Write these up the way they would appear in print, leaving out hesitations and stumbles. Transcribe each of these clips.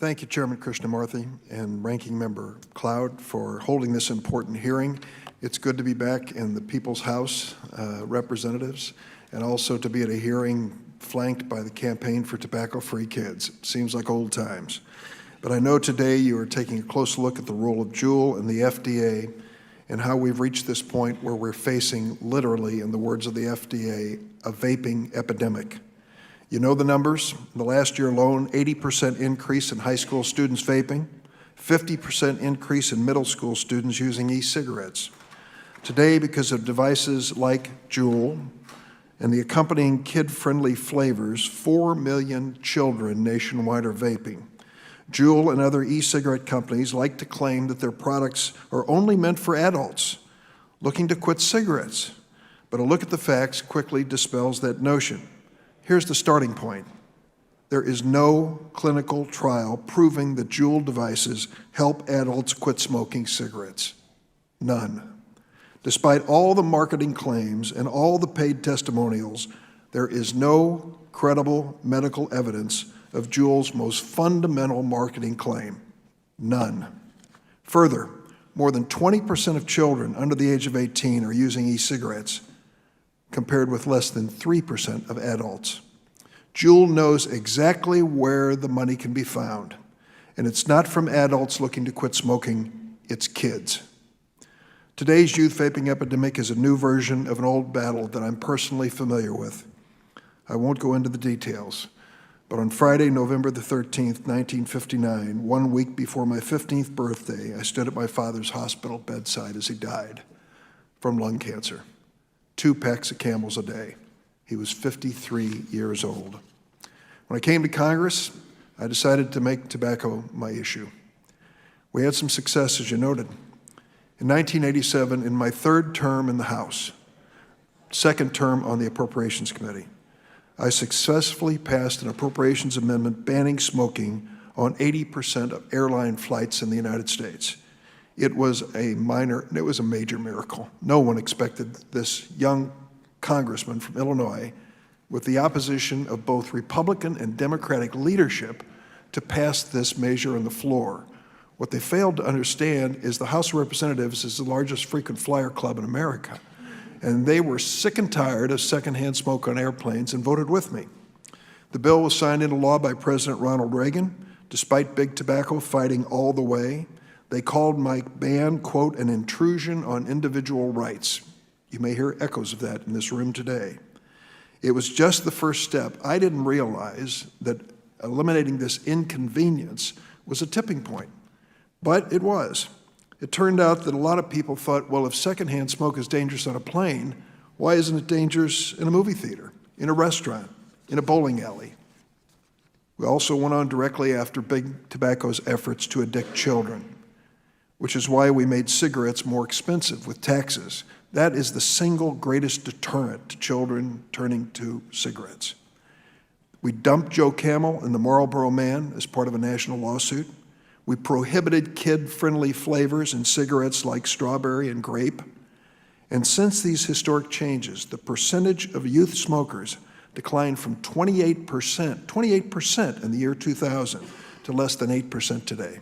Thank you, Chairman Krishnamurthy and Ranking Member Cloud, for holding this important hearing. It's good to be back in the People's House, representatives, and also to be at a hearing flanked by the Campaign for Tobacco-Free Kids. It seems like old times. But I know today you are taking a close look at the role of Juul and the FDA and how we've reached this point where we're facing, literally, in the words of the FDA, a vaping epidemic. You know the numbers. In the last year alone, 80% increase in high school students vaping, 50% increase in middle school students using e-cigarettes. Today, because of devices like Juul and the accompanying kid-friendly flavors, 4 million children nationwide are vaping. Juul and other e-cigarette companies like to claim that their products are only meant for adults looking to quit cigarettes. But a look at the facts quickly dispels that notion. Here's the starting point. There is no clinical trial proving that Juul devices help adults quit smoking cigarettes. None. Despite all the marketing claims and all the paid testimonials, there is no credible medical evidence of Juul's most fundamental marketing claim. None. Further, more than 20% of children under the age of 18 are using e-cigarettes, compared with less than 3% of adults. Juul knows exactly where the money can be found, and it's not from adults looking to quit smoking, it's kids. Today's youth vaping epidemic is a new version of an old battle that I'm personally familiar with. I won't go into the details, but on Friday, November the 13th, 1959, 1 week before my 15th birthday, I stood at my father's hospital bedside as he died from lung cancer. 2 packs of Camels a day. He was 53 years old. When I came to Congress, I decided to make tobacco my issue. We had some success, as you noted. In 1987, in my 3rd term in the House, 2nd term on the Appropriations Committee, I successfully passed an appropriations amendment banning smoking on 80% of airline flights in the United States. It was a major miracle. No one expected this young congressman from Illinois, with the opposition of both Republican and Democratic leadership, to pass this measure on the floor. What they failed to understand is the House of Representatives is the largest frequent flyer club in America, and they were sick and tired of secondhand smoke on airplanes and voted with me. The bill was signed into law by President Ronald Reagan, despite big tobacco fighting all the way. They called my ban, quote, an intrusion on individual rights. You may hear echoes of that in this room today. It was just the first step. I didn't realize that eliminating this inconvenience was a tipping point, but it was. It turned out that a lot of people thought, well, if secondhand smoke is dangerous on a plane, why isn't it dangerous in a movie theater, in a restaurant, in a bowling alley? We also went on directly after Big Tobacco's efforts to addict children, which is why we made cigarettes more expensive with taxes. That is the single greatest deterrent to children turning to cigarettes. We dumped Joe Camel and the Marlboro Man as part of a national lawsuit. We prohibited kid-friendly flavors in cigarettes like strawberry and grape. And since these historic changes, the percentage of youth smokers declined from 28% in the year 2000 to less than 8% today.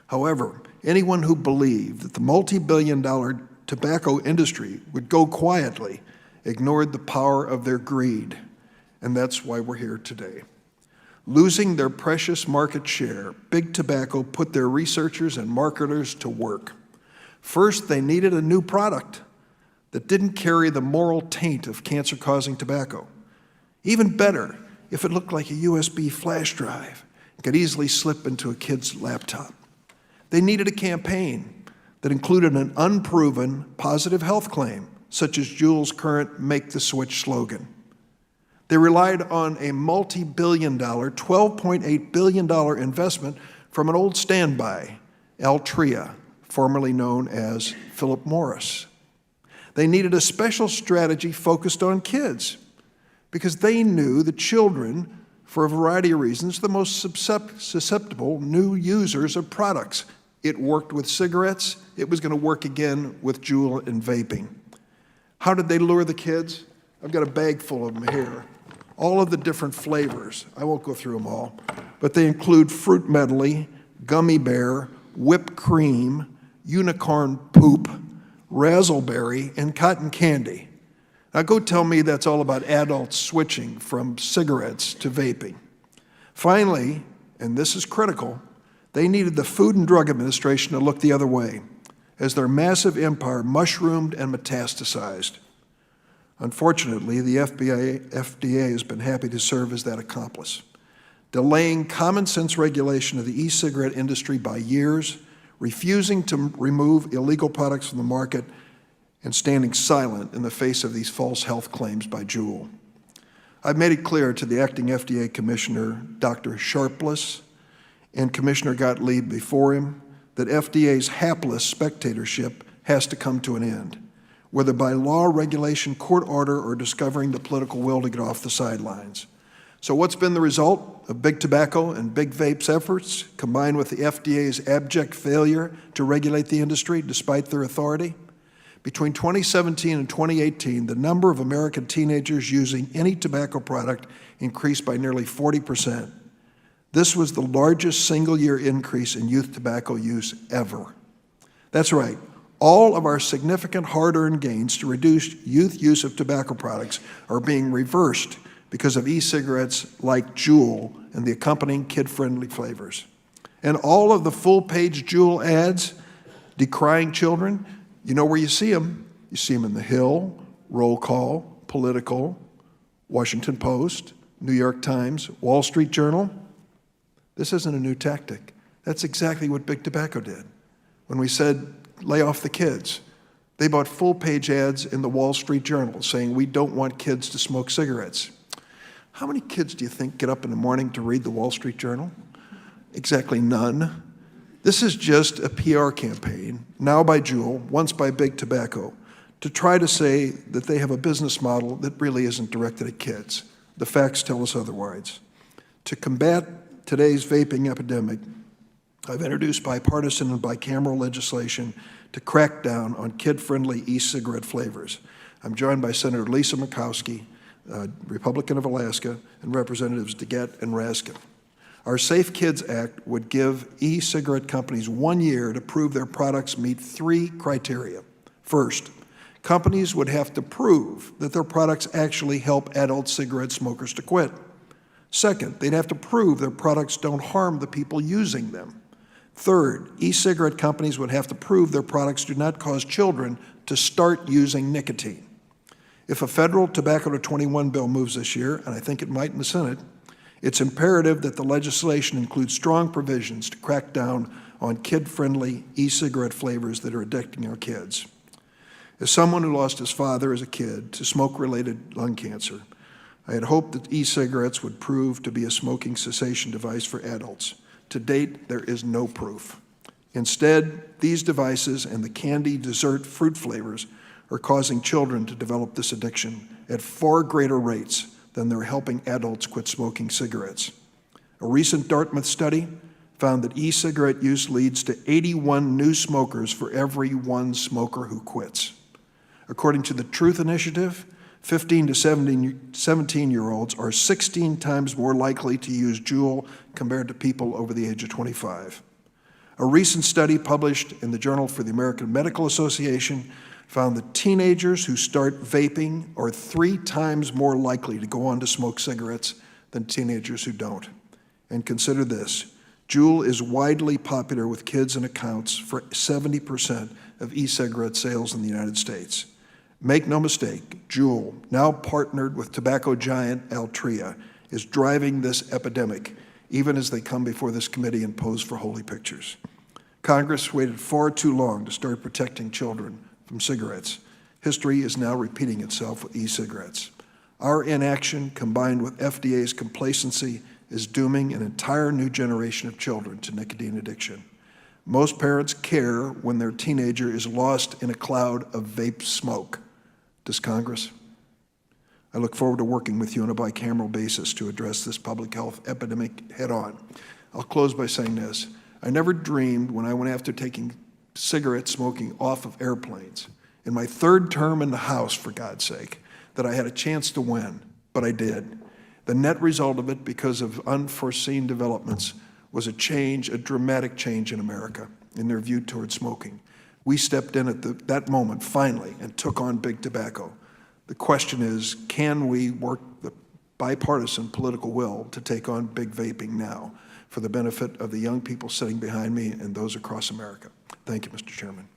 However, anyone who believed that the multi-billion-dollar tobacco industry would go quietly ignored the power of their greed, and that's why we're here today. Losing their precious market share, Big Tobacco put their researchers and marketers to work. First, they needed a new product that didn't carry the moral taint of cancer-causing tobacco. Even better, if it looked like a USB flash drive, it could easily slip into a kid's laptop. They needed a campaign that included an unproven positive health claim, such as Juul's current Make the Switch slogan. They relied on a multi-billion-dollar, $12.8 billion investment from an old standby, Altria, formerly known as Philip Morris. They needed a special strategy focused on kids because they knew that children, for a variety of reasons, the most susceptible new users of products. It worked with cigarettes. It was going to work again with Juul and vaping. How did they lure the kids? I've got a bag full of them here. all of the different flavors. I won't go through them all, but they include fruit medley, gummy bear, whipped cream, unicorn poop, razzleberry, and cotton candy. Now go tell me that's all about adults switching from cigarettes to vaping. Finally, and this is critical, they needed the Food and Drug Administration to look the other way as their massive empire mushroomed and metastasized. Unfortunately, the FDA has been happy to serve as that accomplice, delaying common sense regulation of the e-cigarette industry by years, refusing to remove illegal products from the market, and standing silent in the face of these false health claims by Juul. I've made it clear to the acting FDA Commissioner, Dr. Sharpless, and Commissioner Gottlieb before him, that FDA's hapless spectatorship has to come to an end, whether by law, regulation, court order, or discovering the political will to get off the sidelines. So what's been the result of Big Tobacco and Big Vape's efforts, combined with the FDA's abject failure to regulate the industry despite their authority? Between 2017 and 2018, the number of American teenagers using any tobacco product increased by nearly 40%. This was the largest single-year increase in youth tobacco use ever. That's right. All of our significant hard-earned gains to reduce youth use of tobacco products are being reversed because of e-cigarettes like Juul and the accompanying kid-friendly flavors. And all of the full-page Juul ads decrying children, you know where you see them. You see them in The Hill, Roll Call, Political, Washington Post, New York Times, Wall Street Journal. This isn't a new tactic. That's exactly what Big Tobacco did. When we said, lay off the kids, they bought full-page ads in the Wall Street Journal saying, we don't want kids to smoke cigarettes. How many kids do you think get up in the morning to read the Wall Street Journal? Exactly none. This is just a PR campaign, now by Juul, once by Big Tobacco, to try to say that they have a business model that really isn't directed at kids. The facts tell us otherwise. To combat today's vaping epidemic, I've introduced bipartisan and bicameral legislation to crack down on kid-friendly e-cigarette flavors. I'm joined by Senator Lisa Murkowski, Republican of Alaska, and Representatives DeGette and Raskin. Our Safe Kids Act would give e-cigarette companies 1 year to prove their products meet 3 criteria. First, companies would have to prove that their products actually help adult cigarette smokers to quit. Second, they'd have to prove their products don't harm the people using them. Third, e-cigarette companies would have to prove their products do not cause children to start using nicotine. If a federal tobacco to 21 bill moves this year, and I think it might in the Senate, it's imperative that the legislation includes strong provisions to crack down on kid-friendly e-cigarette flavors that are addicting our kids. As someone who lost his father as a kid to smoke-related lung cancer, I had hoped that e-cigarettes would prove to be a smoking cessation device for adults. To date, there is no proof. Instead, these devices and the candy, dessert, fruit flavors are causing children to develop this addiction at far greater rates than they're helping adults quit smoking cigarettes. A recent Dartmouth study found that e-cigarette use leads to 81 new smokers for every 1 smoker who quits. According to the Truth Initiative, 15 to 17-year-olds are 16 times more likely to use Juul compared to people over the age of 25. A recent study published in the Journal for the American Medical Association found that teenagers who start vaping are 3 times more likely to go on to smoke cigarettes than teenagers who don't. And consider this, Juul is widely popular with kids and accounts for 70% of e-cigarette sales in the United States. Make no mistake, Juul, now partnered with tobacco giant Altria, is driving this epidemic, even as they come before this committee and pose for holy pictures. Congress waited far too long to start protecting children from cigarettes. History is now repeating itself with e-cigarettes. Our inaction, combined with FDA's complacency, is dooming an entire new generation of children to nicotine addiction. Most parents care when their teenager is lost in a cloud of vape smoke. Does Congress? I look forward to working with you on a bicameral basis to address this public health epidemic head-on. I'll close by saying this. I never dreamed when I went after taking cigarette smoking off of airplanes, in my 3rd term in the House, for God's sake, that I had a chance to win, but I did. The net result of it, because of unforeseen developments, was a change, a dramatic change in America in their view toward smoking. We stepped in at that moment, finally, and took on big tobacco. The question is, can we work the bipartisan political will to take on big vaping now for the benefit of the young people sitting behind me and those across America? Thank you, Mr. Chairman.